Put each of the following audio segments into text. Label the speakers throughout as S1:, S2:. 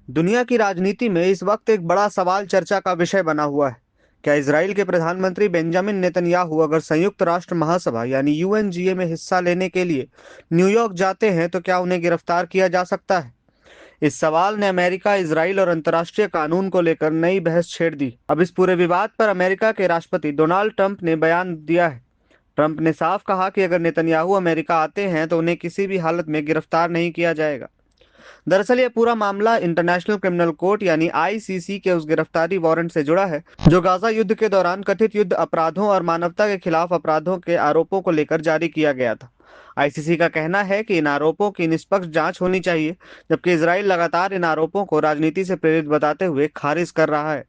S1: दुनिया की राजनीति में इस वक्त एक बड़ा सवाल चर्चा का विषय बना हुआ है। क्या इजराइल के प्रधानमंत्री बेंजामिन नेतन्याहू अगर संयुक्त राष्ट्र महासभा यानी यूएनजीए में हिस्सा लेने के लिए न्यूयॉर्क जाते हैं तो क्या उन्हें गिरफ्तार किया जा सकता है? इस सवाल ने अमेरिका, इजराइल और अंतर्राष्ट्रीय कानून को लेकर नई बहस छेड़ दी। अब इस पूरे विवाद पर अमेरिका के राष्ट्रपति डोनाल्ड ट्रंप ने बयान दिया है। ट्रंप ने साफ कहा कि अगर नेतन्याहू अमेरिका आते हैं तो उन्हें किसी भी हालत में गिरफ्तार नहीं किया जाएगा। दरअसल यह पूरा मामला इंटरनेशनल क्रिमिनल कोर्ट यानी आईसीसी के उस गिरफ्तारी वारंट से जुड़ा है जो गाजा युद्ध के दौरान कथित युद्ध अपराधों और मानवता के खिलाफ अपराधों के आरोपों को लेकर जारी किया गया था। आईसीसी का कहना है कि इन आरोपों की निष्पक्ष जांच होनी चाहिए, जबकि इजराइल लगातार इन आरोपों को राजनीति से प्रेरित बताते हुए खारिज कर रहा है।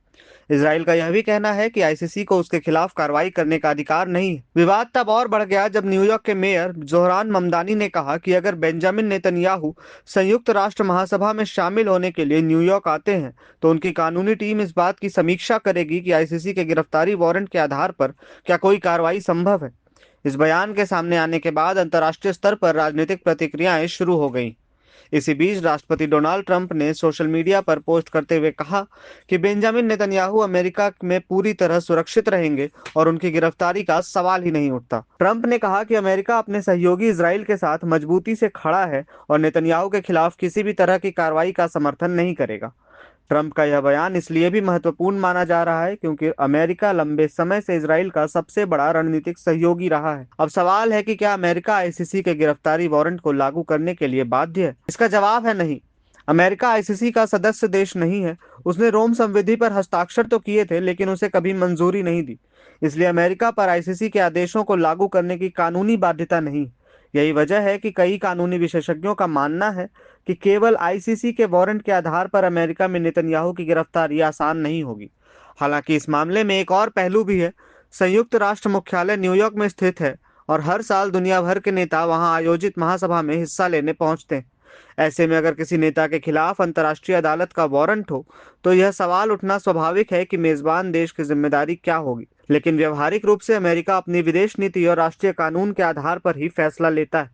S1: इजराइल का यह भी कहना है कि आईसीसी को उसके खिलाफ कार्रवाई करने का अधिकार नहीं है। विवाद तब और बढ़ गया जब न्यूयॉर्क के मेयर जोहरान ममदानी ने कहा कि अगर बेंजामिन नेतन्याहू संयुक्त राष्ट्र महासभा में शामिल होने के लिए न्यूयॉर्क आते हैं तो उनकी कानूनी टीम इस बात की समीक्षा करेगी कि आईसीसी के गिरफ्तारी वारंट के आधार पर क्या कोई कार्रवाई संभव है। इस बयान के सामने आने के बाद अंतर्राष्ट्रीय स्तर पर राजनीतिक प्रतिक्रियाएं शुरू हो गईं। इसी बीच राष्ट्रपति डोनाल्ड ट्रंप ने सोशल मीडिया पर पोस्ट करते हुए कहा कि बेंजामिन नेतन्याहू अमेरिका में पूरी तरह सुरक्षित रहेंगे और उनकी गिरफ्तारी का सवाल ही नहीं उठता। ट्रंप ने कहा कि अमेरिका अपने सहयोगी इजराइल के साथ मजबूती से खड़ा है और नेतन्याहू के खिलाफ किसी भी तरह की कार्रवाई का समर्थन नहीं करेगा। ट्रंप का यह बयान इसलिए भी महत्वपूर्ण माना जा रहा है क्योंकि अमेरिका लंबे समय से इजराइल का सबसे बड़ा रणनीतिक सहयोगी रहा है। अब सवाल है कि क्या अमेरिका आईसीसी के गिरफ्तारी वारंट को लागू करने के लिए बाध्य है? इसका जवाब है नहीं। अमेरिका आईसीसी का सदस्य देश नहीं है। उसने रोम संविधि पर हस्ताक्षर तो किए थे लेकिन उसे कभी मंजूरी नहीं दी। इसलिए अमेरिका पर आईसीसी के आदेशों को लागू करने की कानूनी बाध्यता नहीं। यही वजह है कि कई कानूनी विशेषज्ञों का मानना है कि केवल आईसीसी के वारंट के आधार पर अमेरिका में नेतन्याहू की गिरफ्तारी आसान नहीं होगी। हालांकि इस मामले में एक और पहलू भी है। संयुक्त राष्ट्र मुख्यालय न्यूयॉर्क में स्थित है और हर साल दुनिया भर के नेता वहां आयोजित महासभा में हिस्सा लेने पहुंचते हैं। ऐसे में अगर किसी नेता के खिलाफ अंतर्राष्ट्रीय अदालत का वारंट हो तो यह सवाल उठना स्वाभाविक है कि मेजबान देश की जिम्मेदारी क्या होगी। लेकिन व्यवहारिक रूप से अमेरिका अपनी विदेश नीति और राष्ट्रीय कानून के आधार पर ही फैसला लेता है।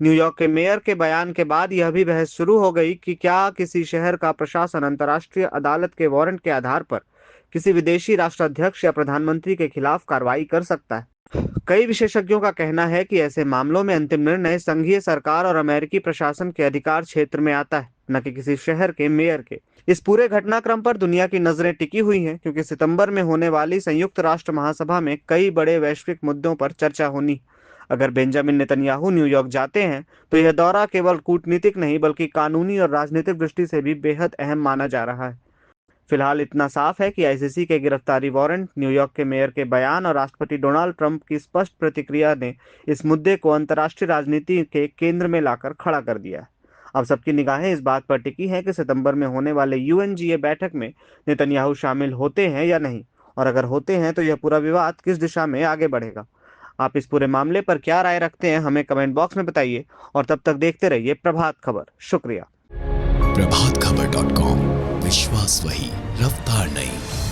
S1: न्यूयॉर्क के मेयर के बयान के बाद यह भी बहस शुरू हो गई कि क्या किसी शहर का प्रशासन अंतर्राष्ट्रीय अदालत के वारंट के आधार पर किसी विदेशी राष्ट्राध्यक्ष या प्रधानमंत्री के खिलाफ कार्रवाई कर सकता है। कई विशेषज्ञों का कहना है कि ऐसे मामलों में अंतिम निर्णय संघीय सरकार और अमेरिकी प्रशासन के अधिकार क्षेत्र में आता है, न कि किसी शहर के मेयर के। इस पूरे घटनाक्रम पर दुनिया की नजरें टिकी हुई हैं क्योंकि सितंबर में होने वाली संयुक्त राष्ट्र महासभा में कई बड़े वैश्विक मुद्दों पर चर्चा होनी। अगर बेंजामिन नेतन्याहू न्यूयॉर्क जाते हैं तो यह दौरा केवल कूटनीतिक नहीं बल्कि कानूनी और राजनीतिक दृष्टि से भी बेहद अहम माना जा रहा है। फिलहाल इतना साफ है कि आईसीसी के गिरफ्तारी वारंट, न्यूयॉर्क के मेयर के बयान और राष्ट्रपति डोनाल्ड ट्रंप की स्पष्ट प्रतिक्रिया ने इस मुद्दे को अंतर्राष्ट्रीय राजनीति के केंद्र में लाकर खड़ा कर दिया है। अब सबकी निगाहें इस बात पर टिकी हैं कि सितंबर में होने वाले यूएनजीए बैठक में नेतन्याहू शामिल होते हैं या नहीं, और अगर होते हैं तो यह पूरा विवाद किस दिशा में आगे बढ़ेगा। आप इस पूरे मामले पर क्या राय रखते हैं, हमें कमेंट बॉक्स में बताइए और तब तक देखते रहिए प्रभात खबर। शुक्रिया।
S2: प्रभात खबर .com, विश्वास वही, रफ्तार नहीं।